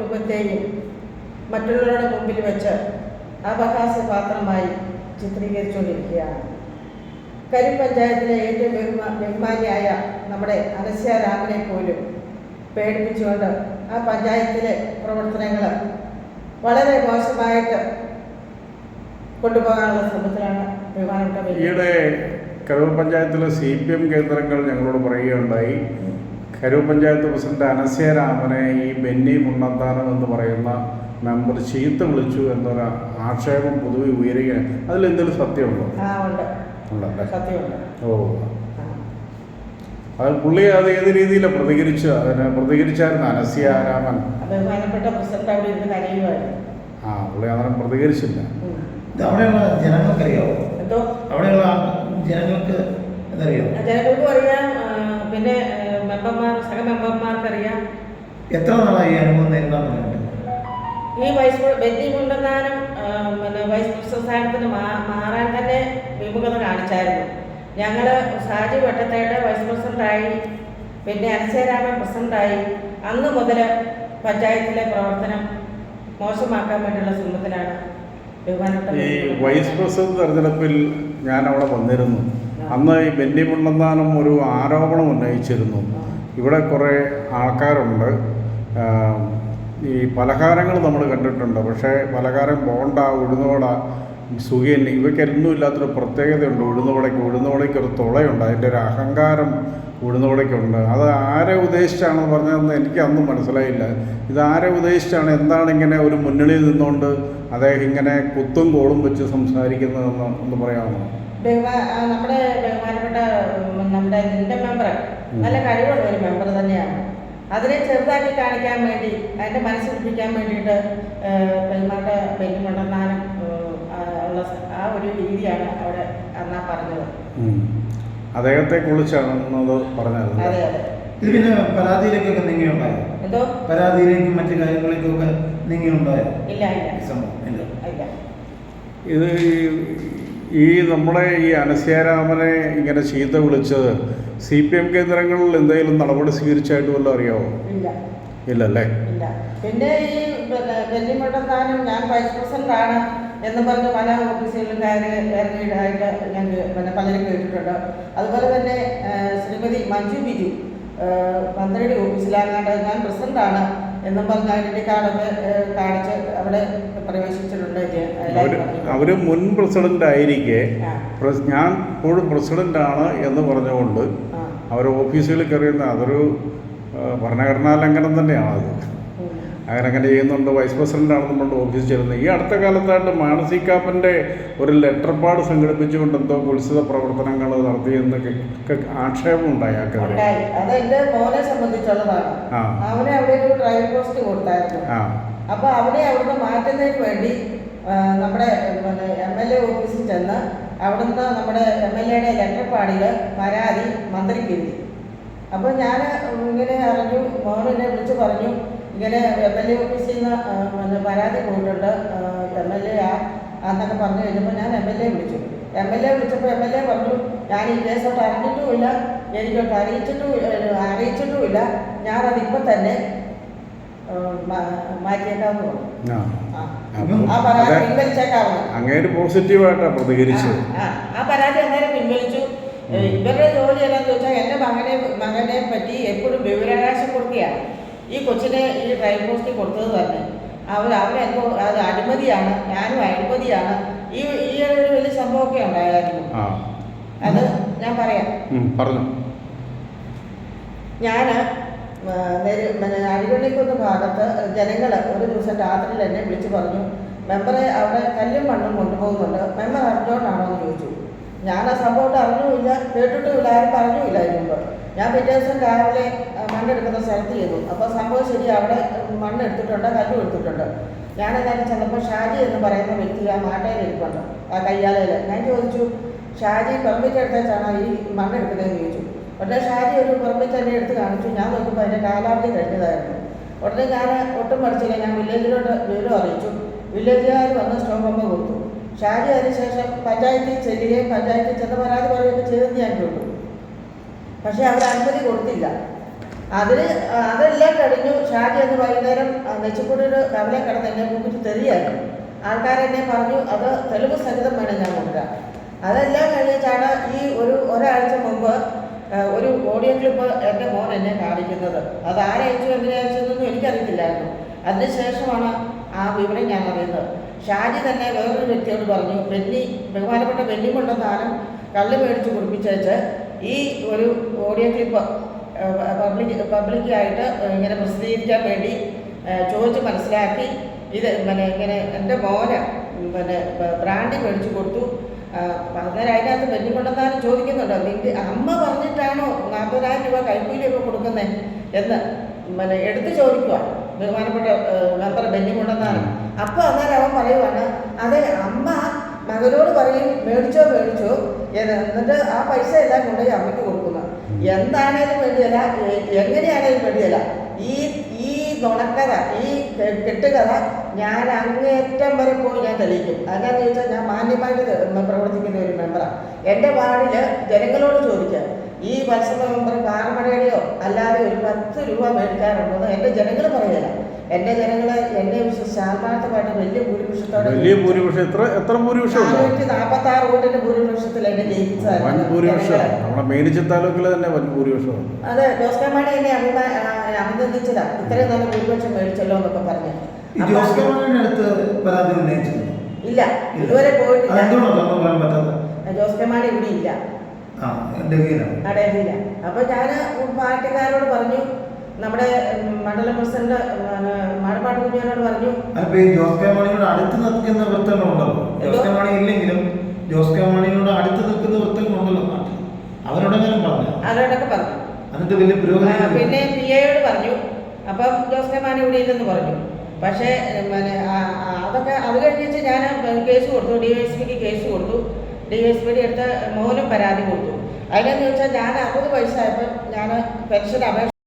കുടുംബത്തെയും മറ്റുള്ളവരുടെ മുമ്പിൽ വെച്ച് അപഹാസ്യപാത്രമായി ചിത്രീകരിച്ചുകൊണ്ടിരിക്കുകയാണ്. കരി പഞ്ചായത്തിലെ ഏറ്റവും ബഹുമാനിയായ നമ്മുടെ അനസ്യ രാമനെ പോലും പേടിപ്പിച്ചുകൊണ്ട് ആ പഞ്ചായത്തിലെ പ്രവർത്തനങ്ങൾ വളരെ മോശമായിട്ട് കൊണ്ടുപോകാനുള്ള ശ്രമത്തിലാണ് ബഹുമാനപ്പെട്ട. ഈയിടെ കരൂർ പഞ്ചായത്തിലെ CPM കേന്ദ്രങ്ങൾ ഞങ്ങളോട് പറയുകയുണ്ടായി, കരൂർ പഞ്ചായത്ത് പ്രസിഡന്റ് അനസ്യ രാമനെ ഈ ബെന്നി മുണ്ണന്താനം എന്ന് പറയുന്ന മെമ്പർ ചീത്ത വിളിച്ചു എന്നൊരു ആക്ഷേപം പൊതുവെ ഉയരുകയാണ്. അതിലെന്തെങ്കിലും സത്യമുണ്ടോ? ഉണ്ടല്ലേ? സത്യമുണ്ട്. ഓ, അത് പുള്ളി അത് ഏത് രീതിയിലാണ് പ്രതികരിച്ചു? അതിനെ പ്രതികരിച്ചായിരുന്നു അനസ്യ രാമൻ? ബഹുമാനപ്പെട്ട പ്രസിഡന്റ് അവിടെ ഇരുന്ന് കരയുമായിരുന്നു. പുള്ളി അങ്ങനെ പ്രതികരിച്ചില്ല. അവിടെയുള്ള ജനങ്ങൾക്കറിയാവോ? എന്തോ അവിടെയുള്ള ജനങ്ങൾക്ക് എന്തറിയാം? ജനങ്ങൾക്കും അറിയാം, പിന്നെ സഹമെമ്പർമാർക്കറിയാം. എത്ര നാളായി അനുഭവം നേരിടാൻ പറഞ്ഞിട്ട്? ഈ ബെന്നി മുണ്ടന്താനം പിന്നെ വൈസ് പ്രസിഡന്റ് സ്ഥാനത്തിന് മാറാൻ തന്നെ വിമുഖത കാണിച്ചായിരുന്നു. ഞങ്ങൾ ഷാജി വെട്ടത്തേടെ വൈസ് പ്രസിഡന്റായി, പിന്നെ അനസ്യരാമൻ പ്രസിഡന്റായി. അന്ന് മുതൽ പഞ്ചായത്തിലെ പ്രവർത്തനം മോശമാക്കാൻ വേണ്ടിയുള്ള ശ്രമത്തിലാണ് ബഹുമാനപ്പെട്ട. ഈ വൈസ് പ്രസിഡന്റ് തെരഞ്ഞെടുപ്പിൽ ഞാൻ അവിടെ വന്നിരുന്നു. അന്ന് ഈ ബെന്നി മുണ്ടന്താനം ഒരു ആരോപണം ഉന്നയിച്ചിരുന്നു. ഇവിടെ കുറേ ആൾക്കാരുണ്ട്, ഈ പലഹാരങ്ങൾ നമ്മൾ കണ്ടിട്ടുണ്ട്, പക്ഷേ പലഹാരം ബോണ്ട, ഉഴുന്നുവട, സുഖിയൻ ഇവയ്ക്കൊന്നും ഇല്ലാത്തൊരു പ്രത്യേകതയുണ്ട്. ഉഴുന്നുവടയ്ക്ക് ഒരു തുളയുണ്ട്, അതിൻ്റെ ഒരു അഹങ്കാരം ഉഴുന്നുവടയ്ക്കുണ്ട്. അത് ആരെ ഉദ്ദേശിച്ചാണെന്ന് പറഞ്ഞതെന്ന് എനിക്ക് അന്നും മനസ്സിലായില്ല. ഇത് ആരെ ഉദ്ദേശിച്ചാണ്, എന്താണ് ഇങ്ങനെ ഒരു മുന്നണിയിൽ നിന്നുകൊണ്ട് അദ്ദേഹം ഇങ്ങനെ കുത്തും കോളും വെച്ച് സംസാരിക്കുന്നതെന്ന് ഒന്ന് പറയാമോ? നമ്മുടെ ബഹുമാനപ്പെട്ട നമ്മുടെ മെമ്പർ നല്ല കഴിവുള്ള ഒരു മെമ്പർ തന്നെയാണ്. അതിനെ ചെറുതാക്കി കാണിക്കാൻ വേണ്ടി, അതിൻ്റെ മനസ്സിലിപ്പിക്കാൻ വേണ്ടിയിട്ട് ബഹുമാനപ്പെട്ട ബെന്നി മുണ്ടന്താനം ഉള്ള ആ ഒരു രീതിയാണ് അവിടെ അന്നാ പറഞ്ഞത്. അദ്ദേഹത്തെ കുറിച്ചാണ് പറഞ്ഞത്. അതെ അതെ. ഇത് പിന്നെ പരാതിയിലേക്കൊക്കെ നീങ്ങിയുണ്ടായോ? എന്തോ പരാതിയിലേക്കും മറ്റു കാര്യങ്ങളിലേക്കൊക്കെ നീങ്ങിയുണ്ടായോ? ഇല്ല ഇല്ല ഇല്ല. ഇത് ഈ നമ്മുടെ ഈ അനസ്യരാമനെ ഇങ്ങനെ ചീത്ത വിളിച്ചത് CPM കേന്ദ്രങ്ങളിൽ എന്തെങ്കിലും നടപടി സ്വീകരിച്ചായിട്ട് വല്ലതും അറിയാമോ? ഇല്ലല്ലേ? ഇല്ല. പിന്നെ ഈ ബെന്നി മുണ്ടന്താനം ഞാൻ വൈസ് പ്രസിഡന്റാണ് എന്ന് പറഞ്ഞ് പല ഓഫീസുകളിലും കയറിയതായിട്ട് ഞാൻ പിന്നെ പലരും കേട്ടിട്ടുണ്ട്. അതുപോലെ തന്നെ ശ്രീമതി മഞ്ജു ബിജു മന്ത്രിയുടെ ഓഫീസിലാകാണ്ട് ഞാൻ പ്രസിഡന്റാണ് എന്നും പറഞ്ഞ് ഐഡന്റി കാർഡൊക്കെ കാണിച്ച് അവിടെ പ്രവേശിച്ചിട്ടുണ്ട്. അവർ മുൻ പ്രസിഡന്റ് ആയിരിക്കെ ഞാൻ ഇപ്പോഴും പ്രസിഡന്റാണ് എന്ന് പറഞ്ഞുകൊണ്ട് അവർ ഓഫീസുകളിൽ കയറിയുന്ന അതൊരു ഭരണഘടനാ ലംഘനം തന്നെയാണ്. അത് അങ്ങനെ ചെയ്യുന്നുണ്ട്. വൈസ് പ്രസിഡന്റാണെന്ന് കൊണ്ട് ഓഫീസിൽ ചേരുന്നത്. ഈ അടുത്ത കാലത്തായിട്ട് മാനസി കാപ്പൻ്റെ ഒരു ലെറ്റർ പാഡ് സംഘടിപ്പിച്ചുകൊണ്ട് എന്തോ കുത്സിത പ്രവർത്തനങ്ങൾ നടത്തിയെന്നൊക്കെ ആക്ഷേപം ഉണ്ടായി. അതെന്റെ മോനെ സംബന്ധിച്ചുള്ളതാണ്. അവനെ അവിടെ ഒരു ഡ്രൈവിംഗ് പോസ്റ്റ് കൊടുത്തായിരുന്നു. അപ്പൊ അവനെ അവിടുന്ന് മാറ്റുന്നതിന് വേണ്ടി നമ്മുടെ MLA ഓഫീസിൽ ചെന്ന് അവിടുന്ന് നമ്മുടെ MLAയുടെ ലെറ്റർ പാഡിൽ പരാതി മന്ത്രിക്ക് എഴുതി. അപ്പോൾ ഞാൻ ഇങ്ങനെ അറിഞ്ഞു, മോനെ വിളിച്ച് പറഞ്ഞു, ഇങ്ങനെ MLA ഓഫീസിൽ നിന്ന് പരാതി പോയിട്ടുണ്ട്, MLA എന്നൊക്കെ പറഞ്ഞു കഴിഞ്ഞപ്പോൾ ഞാൻ MLA വിളിച്ചു. വിളിച്ചപ്പോൾ MLA പറഞ്ഞു, ഞാൻ ഈ കേസോട്ട് അറിഞ്ഞിട്ടുമില്ല, എനിക്കൊട്ട് അറിയിച്ചിട്ടുമില്ല, ഞാനതിപ്പോൾ തന്നെ മാറ്റിയേക്കാന്ന് പറഞ്ഞു. ആ പരാതി പിൻവലിച്ചേക്കാവുന്നു. അങ്ങേര് പോസിറ്റീവായിട്ടാണ് പ്രതികരിച്ചത്. ആ പരാതി അന്നേരം പിൻവലിച്ചു. ഇവരുടെ ജോലി എന്താണെന്ന് ചോദിച്ചാൽ എൻ്റെ മകനെ പറ്റി എപ്പോഴും വിവരാവകാശം കൊടുക്കുകയാണ്. ഈ കൊച്ചിനെ ഈ ഡ്രൈവ് പോസ്റ്റിൽ കൊടുത്തത് തന്നെ അവരെന്തോ അത് അഴിമതിയാണ്, ഞാനും അഴിമതിയാണ്. ഈ ഒരു വലിയ സംഭവമൊക്കെ ഉണ്ടായിരുന്നു. അത് ഞാൻ പറയാം. ഞാൻ അരിവള്ളിക്കുന്ന് ഭാഗത്ത് ജനങ്ങൾ ഒരു ദിവസം രാത്രിയിൽ എന്നെ വിളിച്ച് പറഞ്ഞു, മെമ്പറെ അവിടെ കല്ലും മണ്ണും കൊണ്ടുപോകുന്നുണ്ട്, മെമ്പർ അറിഞ്ഞോണ്ടാണോ എന്ന് ചോദിച്ചു. ഞാൻ ആ സംഭവം അറിഞ്ഞുമില്ല, കേട്ടിട്ടുമില്ല, ആരും പറഞ്ഞുമില്ല. അതിന് മുമ്പ് ഞാൻ പിറ്റേ ദിവസം രാവിലെ മണ്ണെടുക്കുന്ന സ്ഥലത്ത് ചെയ്തു. അപ്പോൾ സംഭവം ശരി, അവിടെ മണ്ണെടുത്തിട്ടുണ്ട്, കല്ലും എടുത്തിട്ടുണ്ട്. ഞാനെന്നാലും ചെന്നപ്പോൾ ഷാജി എന്ന് പറയുന്ന വ്യക്തി ആ മാട്ടയിൽ ഇരിപ്പുണ്ട്, ആ കയ്യാലയിൽ. ഞാൻ ചോദിച്ചു, ഷാജി പെർമിറ്റ് എടുത്തേച്ചാണോ ഈ മണ്ണെടുക്കുന്നതെന്ന് ചോദിച്ചു. ഉടനെ ഷാജി ഒരു പെർമിറ്റ് തന്നെ എടുത്ത് കാണിച്ചു. ഞാൻ നോക്കുമ്പോൾ അതിൻ്റെ കാലാവധി കഴിഞ്ഞതായിരുന്നു. ഉടനെ ഞാൻ ഒട്ടും പഠിച്ചില്ല, ഞാൻ വില്ലേജിലോട്ട് വിവരം അറിയിച്ചു. വില്ലേജുകാർ വന്ന് സ്റ്റോപ്പ് പമ്പ് കൊടുത്തു. ഷാജി അതിനുശേഷം പഞ്ചായത്തിൽ ചെല്ലുകയും പഞ്ചായത്തിൽ ചെന്ന് പരാതി പറയുകയൊക്കെ ചെയ്തെന്ന് ഞാൻ കേട്ടു. പക്ഷേ അവർ അനുമതി കൊടുത്തില്ല. അതെല്ലാം കഴിഞ്ഞു. ഷാജി എന്ന് വൈകുന്നേരം നെച്ചിപ്പുടിയുടെ കവലെ കിടന്ന് എന്നെ കൂപ്പിച്ച് തെറിയായിരുന്നു. ആൾക്കാരെന്നെ പറഞ്ഞു അത് തെളിവ് സഹിതം വേണം ഞാൻ കൊണ്ടുവരാം. അതെല്ലാം കഴിഞ്ഞിട്ടാണ് ഈ ഒരാഴ്ച മുമ്പ് ഒരു ഓഡിയോ ക്ലിപ്പ് എൻ്റെ മോൻ എന്നെ കാണിക്കുന്നത്. അത് ആരയച്ചു എങ്ങനെ അയച്ചതെന്നൊന്നും എനിക്കറിയത്തില്ലായിരുന്നു. അതിനുശേഷമാണ് ആ വിവരം ഞാൻ അറിയുന്നത്. ഷാജി തന്നെ വേറൊരു വ്യക്തിയോട് പറഞ്ഞു, ബഹുമാനപ്പെട്ട ബെന്നി മുണ്ടത്താനം കള്ള് മേടിച്ച് കുടിപ്പിച്ചേച്ച് ഈ ഒരു ഓഡിയോ ക്ലിപ്പ് പബ്ലിക്കായിട്ട് ഇങ്ങനെ പ്രസിദ്ധീകരിക്കാൻ വേണ്ടി ചോദിച്ച് മനസ്സിലാക്കി ഇത് ഇങ്ങനെ എൻ്റെ മോന് ബ്രാൻഡി മേടിച്ച് കൊടുത്തു. അന്നേരം അതിനകത്ത് ബെന്നി മുണ്ടത്താനം ചോദിക്കുന്നുണ്ട്, നിന്റെ അമ്മ പറഞ്ഞിട്ടാണോ 40,000 രൂപ കൈക്കൂലിയൊക്കെ കൊടുക്കുന്നത് എന്ന് എടുത്ത് ചോദിക്കുക ബഹുമാനപ്പെട്ട മെമ്പർ ബെന്നി മുണ്ടത്താനം. അപ്പോൾ അന്നേരം അവൻ പറയുവാണ്, അതെ അമ്മ മകനോട് പറയും മേടിച്ചോ എന്നിട്ട് ആ പൈസ എല്ലാം കൊണ്ടുപോയി അമ്മയ്ക്ക് കൊടുക്കുന്നത്. എന്താണേലും വേണ്ടിയല്ല, എങ്ങനെയാണേലും വേണ്ടിയല്ല. ഈ നുണക്കഥ, ഈ കെട്ടുകഥ ഞാൻ അങ്ങേറ്റം വരെ പോയി ഞാൻ തെളിയിക്കും. അതെന്താണെന്ന് ചോദിച്ചാൽ ഞാൻ മാന്യമായിട്ട് പ്രവർത്തിക്കുന്ന ഒരു മെമ്പറാണ്. എൻ്റെ വാർഡിൽ ജനങ്ങളോട് ചോദിക്കാം, ഈ വത്സവ മെമ്പർ പാറമടയുടെയോ അല്ലാതെ ഒരു 10 രൂപ മേടിക്കാറുണ്ടോ എൻ്റെ ജനങ്ങൾ പറയല. എൻ്റെ ജനങ്ങൾ എന്നെ വിശ്വസിച്ച് ആത്മാർത്ഥമായിട്ട് വലിയ ഭൂരിപക്ഷത്തോടെ 446 വോട്ടിന്റെ ഭൂരിപക്ഷത്തിൽ എന്നെ ജയിപ്പിച്ചതാണ്. അതെ, ജോസ് കെ മാണി എന്നെ അഭിനന്ദിച്ചതാ, ഇത്രയും നല്ല ഭൂരിപക്ഷം മേടിച്ചല്ലോ എന്നൊക്കെ പറഞ്ഞു. ഇല്ല, ഇതുവരെ പോയിട്ടില്ല. ജോസ് കെ മാണി ഇവിടെ ഇല്ല, ഡൽഹിയില്ല. അപ്പൊ ഞാൻ പാർട്ടിക്കാരോട് പറഞ്ഞു, നമ്മുടെ മണ്ഡലം പ്രസിഡന്റ് മാടപ്പാട്ട് കുഞ്ഞിനോട് പറഞ്ഞു, ജോസ് കെ മാണിയോട് അടുത്ത് നിൽക്കുന്ന വൃത്തങ്ങളുണ്ടല്ലോ, ജോസ് കെ മാണി ഇല്ലെങ്കിലും ജോസ് കെ മാണിയോട് അടുത്ത് നിൽക്കുന്ന വൃത്തങ്ങളുണ്ടല്ലോ നാട്ടിൽ, അവരോടൊക്കെ പറഞ്ഞു. എന്നിട്ട് വലിയ പുരോഗതി. പിന്നെ PA പറഞ്ഞു. അപ്പം ജോസ് കെ മാണി ഇവിടെ ഇല്ലെന്ന് പറഞ്ഞു. പക്ഷേ അതൊക്കെ അത് കഴിഞ്ഞിട്ട് ഞാൻ കേസ് കൊടുത്തു, DYSPക്ക് കേസ് കൊടുത്തു. DYSPയുടെ അടുത്ത് മോനും പരാതി കൊടുത്തു. അതിനെന്ന് വെച്ചാൽ ഞാൻ 60 വയസ്സായപ്പോൾ ഞാൻ പെൻഷൻ അപേക്ഷ